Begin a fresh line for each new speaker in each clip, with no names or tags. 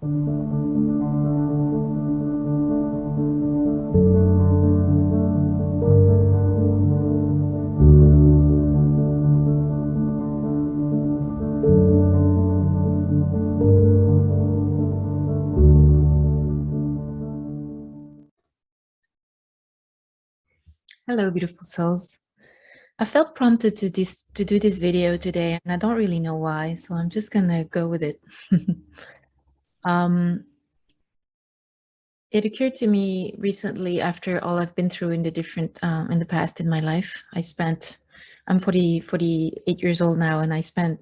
Hello, beautiful souls. I felt prompted to do this video today, and I don't really know why, so I'm just gonna go with it. It occurred to me recently after all I've been through in the past in my life. I'm 48 years old now, and I spent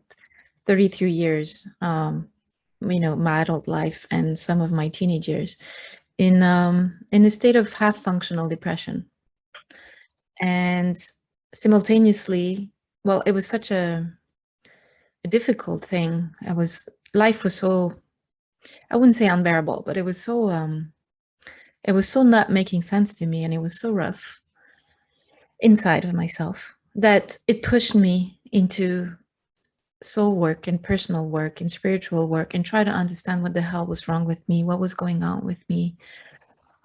33 years, my adult life and some of my teenage years in a state of half functional depression. And simultaneously, well, it was such a difficult thing. Life was so, I wouldn't say unbearable, but it was so not making sense to me, and it was so rough inside of myself that it pushed me into soul work and personal work and spiritual work and try to understand what the hell was wrong with me, what was going on with me,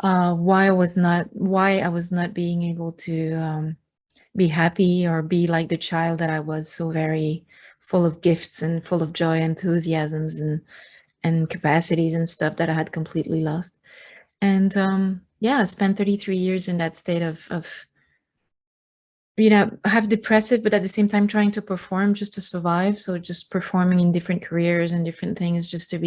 why I was not being able to be happy or be like the child that I was, so very full of gifts and full of joy, enthusiasms and capacities and stuff that I had completely lost. And I spent 33 years in that state of have depressive, but at the same time trying to perform just to survive. So just performing in different careers and different things just to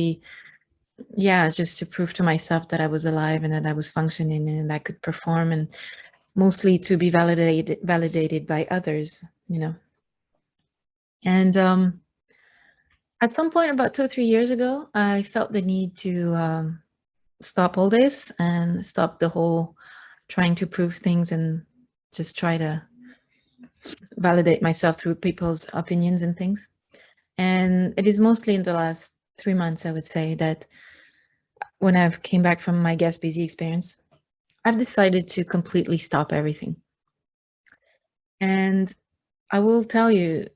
prove to myself that I was alive and that I was functioning and I could perform, and mostly to be validated by others, And at some point about 2 or 3 years ago, I felt the need to stop all this and stop the whole trying to prove things and just try to validate myself through people's opinions and things. And it is mostly in the last 3 months, I would say, that when I've came back from my guest busy experience, I've decided to completely stop everything. And I will tell you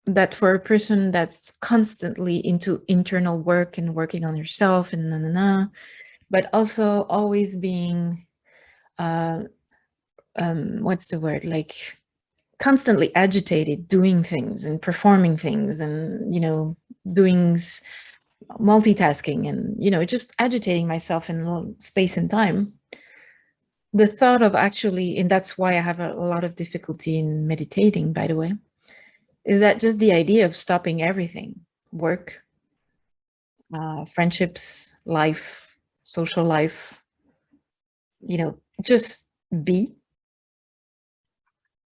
that for a person that's constantly into internal work and working on yourself and but also always being what's the word, like constantly agitated, doing things and performing things and doing multitasking and just agitating myself in space and time. The thought of actually, and that's why I have a lot of difficulty in meditating, by the way, is that just the idea of stopping everything, work, friendships, life, social life, just be,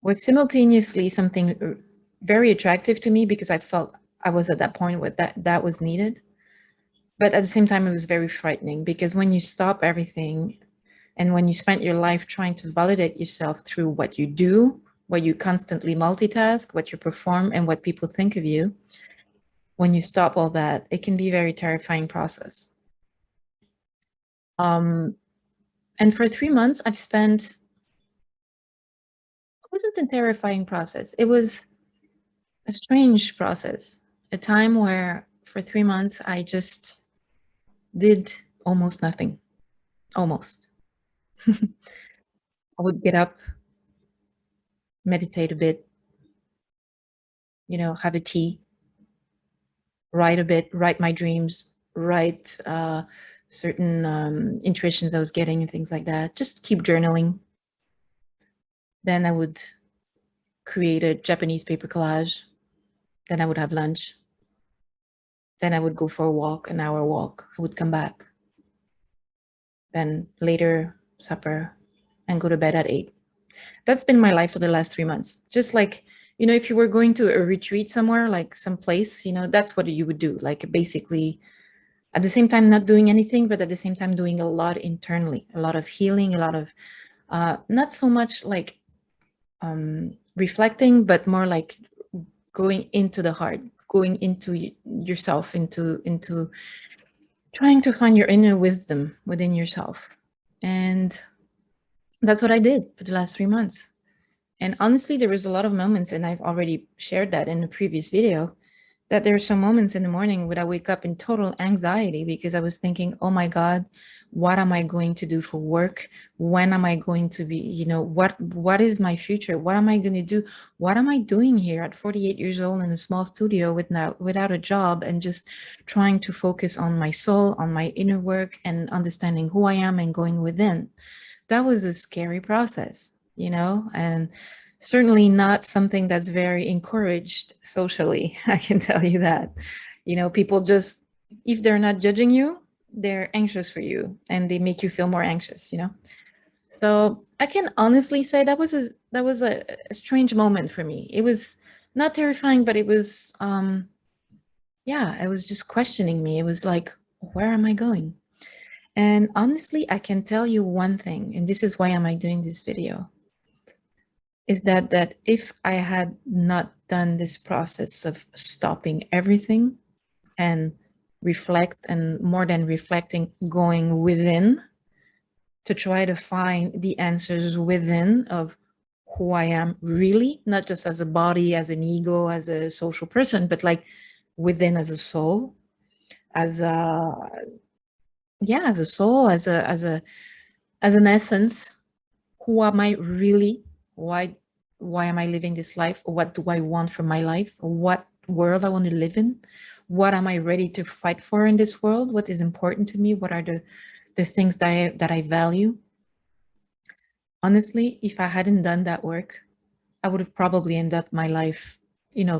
was simultaneously something very attractive to me because I felt I was at that point where that was needed. But at the same time, it was very frightening because when you stop everything and when you spend your life trying to validate yourself through what you do, what you constantly multitask, what you perform, and what people think of you, when you stop all that, it can be a very terrifying process. And for 3 months, it wasn't a terrifying process. It was a strange process, a time where for 3 months, I just did almost nothing, almost. I would get up, meditate a bit, have a tea, write a bit, write my dreams, write certain intuitions I was getting and things like that. Just keep journaling. Then I would create a Japanese paper collage. Then I would have lunch. Then I would go for a walk, an hour walk. I would come back. Then later, supper, and go to bed at 8. That's been my life for the last 3 months. Just like, if you were going to a retreat somewhere, like someplace, that's what you would do. Like basically, at the same time, not doing anything, but at the same time, doing a lot internally, a lot of healing, a lot of, not so much like reflecting, but more like going into the heart, going into yourself, into trying to find your inner wisdom within yourself. And that's what I did for the last 3 months. And honestly, there was a lot of moments, and I've already shared that in a previous video, that there are some moments in the morning when I wake up in total anxiety because I was thinking, oh my God, what am I going to do for work? When am I going to be, what is my future? What am I going to do? What am I doing here at 48 years old in a small studio without a job, and just trying to focus on my soul, on my inner work, and understanding who I am and going within? That was a scary process, and certainly not something that's very encouraged socially. I can tell you that. People just, if they're not judging you, they're anxious for you and they make you feel more anxious. So I can honestly say that was a strange moment for me. It was not terrifying, but it was yeah, it was just questioning me. It was like, where am I going? And honestly, I can tell you one thing, and this is why am I doing this video, is that if I had not done this process of stopping everything and reflect, and more than reflecting, going within to try to find the answers within of who I am really, not just as a body, as an ego, as a social person, but like within as a soul, as a, yeah, as a soul, as an essence. Who am I really? Why am I living this life? What do I want from my life? What world I want to live in? What am I ready to fight for in this world? What is important to me? What are the things that I value? Honestly, if I hadn't done that work, I would have probably ended up my life,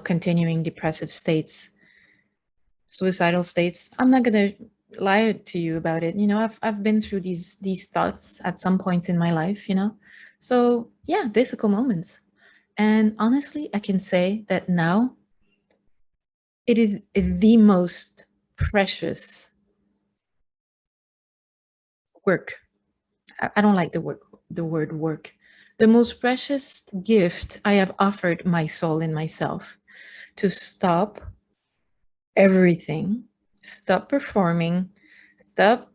continuing depressive states, suicidal states. I'm not gonna lie to you about it. I've been through these thoughts at some points in my life. So yeah, difficult moments. And honestly, I can say that now it is the most precious work. I don't like the word work. The most precious gift I have offered my soul and myself, to stop everything, stop performing, stop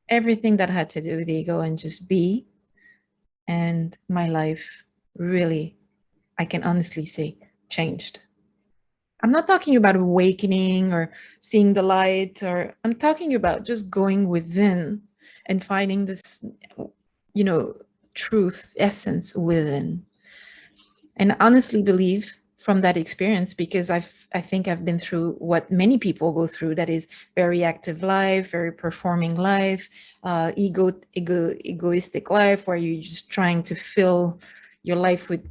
everything that had to do with ego, and just be. And my life really, I can honestly say, changed. I'm not talking about awakening or seeing the light, or I'm talking about just going within and finding this, you know, truth, essence within. And I honestly believe from that experience, because I think I've been through what many people go through, that is very active life, very performing life, egoistic life, where you're just trying to fill your life with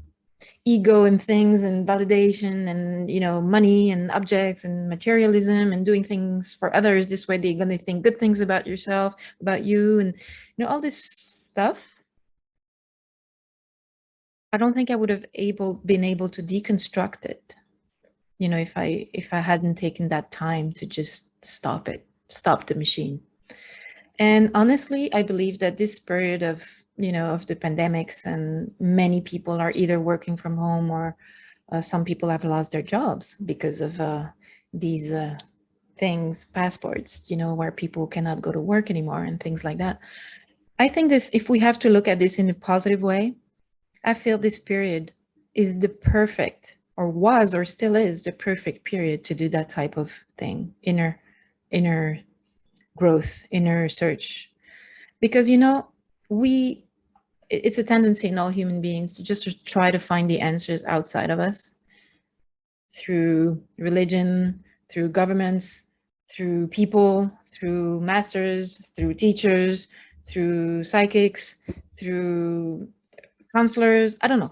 ego and things and validation and money and objects and materialism, and doing things for others. This way they're going to think good things about yourself, about you, and all this stuff. I don't think I would have been able to deconstruct it, if I hadn't taken that time to just stop the machine. And honestly, I believe that this period of the pandemics, and many people are either working from home, or some people have lost their jobs because of these things, passports, where people cannot go to work anymore and things like that. I think this, if we have to look at this in a positive way, I feel this period is the perfect, or was, or still is the perfect period to do that type of thing, inner growth, inner search. Because it's a tendency in all human beings to just to try to find the answers outside of us, through religion, through governments, through people, through masters, through teachers, through psychics, through counselors. I don't know.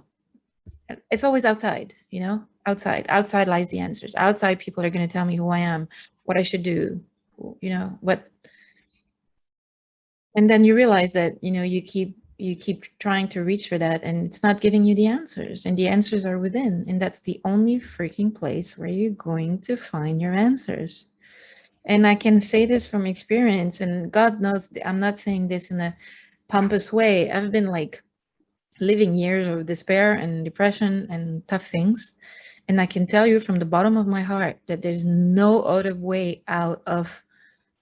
It's always outside, outside lies the answers. Outside people are going to tell me who I am, what I should do, what. And then you realize that, you keep trying to reach for that, and it's not giving you the answers, and the answers are within. And that's the only freaking place where you're going to find your answers. And I can say this from experience, and God knows I'm not saying this in a pompous way. I've been like living years of despair and depression and tough things. And I can tell you from the bottom of my heart that there's no other way out of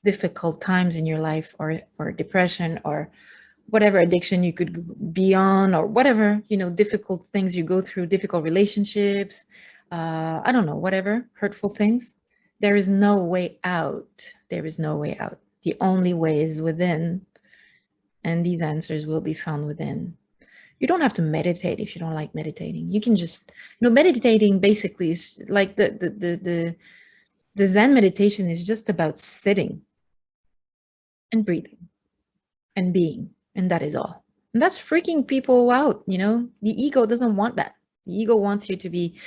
difficult times in your life, or depression, or whatever addiction you could be on, or whatever, difficult things you go through, difficult relationships, I don't know, whatever, hurtful things, there is no way out. There is no way out. The only way is within, and these answers will be found within. You don't have to meditate if you don't like meditating. You can just, meditating basically is like the Zen meditation is just about sitting and breathing and being, and that is all. And that's freaking people out, The ego doesn't want that. The ego wants you to be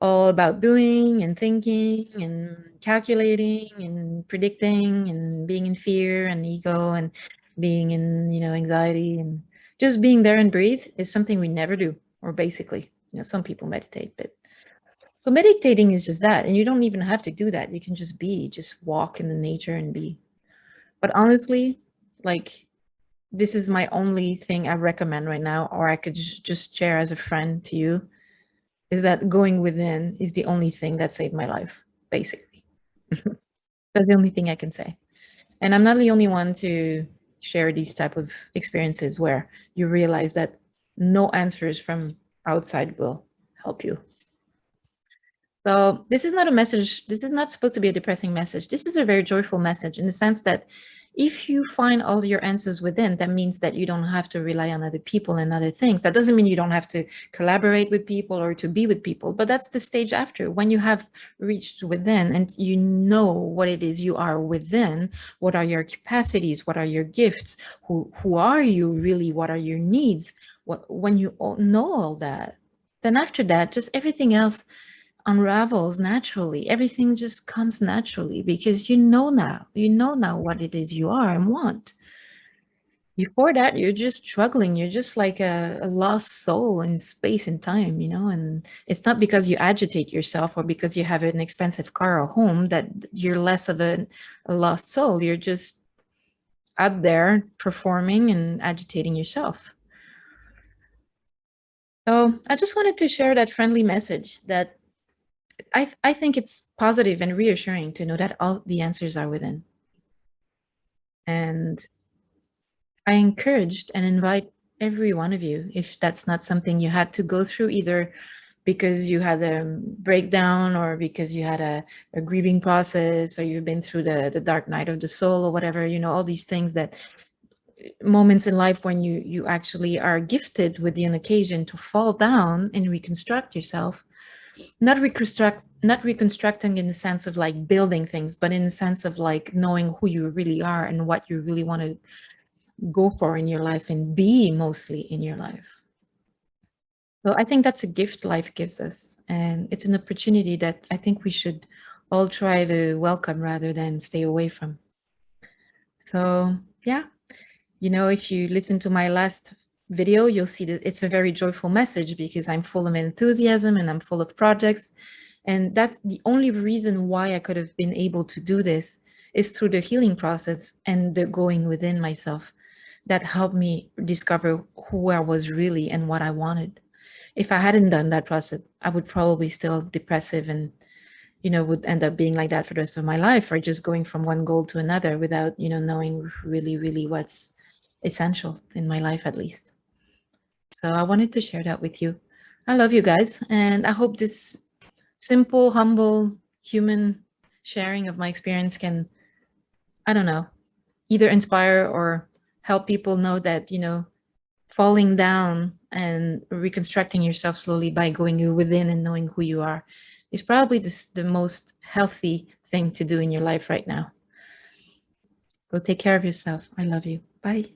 all about doing and thinking and calculating and predicting and being in fear and ego and being in, anxiety, and just being there and breathe is something we never do. Or basically, some people meditate, but so meditating is just that. And you don't even have to do that. You can just be, just walk in the nature and be. But honestly, like, this is my only thing I recommend right now, or I could just share as a friend to you, is that going within is the only thing that saved my life, basically. That's the only thing I can say. And I'm not the only one to share these type of experiences where you realize that no answers from outside will help you. So this is not a message. This is not supposed to be a depressing message. This is a very joyful message in the sense that if you find all your answers within, that means that you don't have to rely on other people and other things. That doesn't mean you don't have to collaborate with people or to be with people, but that's the stage after. When you have reached within and you know what it is you are within, what are your capacities, what are your gifts, who are you really, what are your needs, when you know all that, then after that, just everything else unravels naturally. Everything just comes naturally because you know now what it is you are and want. Before that, you're just struggling. You're just like a lost soul in space and time, and it's not because you agitate yourself or because you have an expensive car or home that you're less of a lost soul. You're just out there performing and agitating yourself. So I just wanted to share that friendly message that I think it's positive and reassuring to know that all the answers are within. And I encouraged and invite every one of you, if that's not something you had to go through, either because you had a breakdown or because you had a grieving process, or you've been through the dark night of the soul or whatever, all these things, that moments in life when you actually are gifted with the occasion to fall down and reconstruct yourself. Not reconstructing in the sense of like building things, but in the sense of like knowing who you really are and what you really want to go for in your life and be mostly in your life. So I think that's a gift life gives us, and it's an opportunity that I think we should all try to welcome rather than stay away from. So yeah, if you listen to my last video, you'll see that it's a very joyful message because I'm full of enthusiasm and I'm full of projects. And that's the only reason why I could have been able to do this, is through the healing process and the going within myself that helped me discover who I was really and what I wanted. If I hadn't done that process, I would probably still depressive and, would end up being like that for the rest of my life, or just going from one goal to another without, knowing really, really what's essential in my life, at least. So I wanted to share that with you. I love you guys, and I hope this simple, humble, human sharing of my experience can, I don't know, either inspire or help people know that, falling down and reconstructing yourself slowly by going within and knowing who you are is probably the most healthy thing to do in your life right now. Go take care of yourself. I love you. Bye.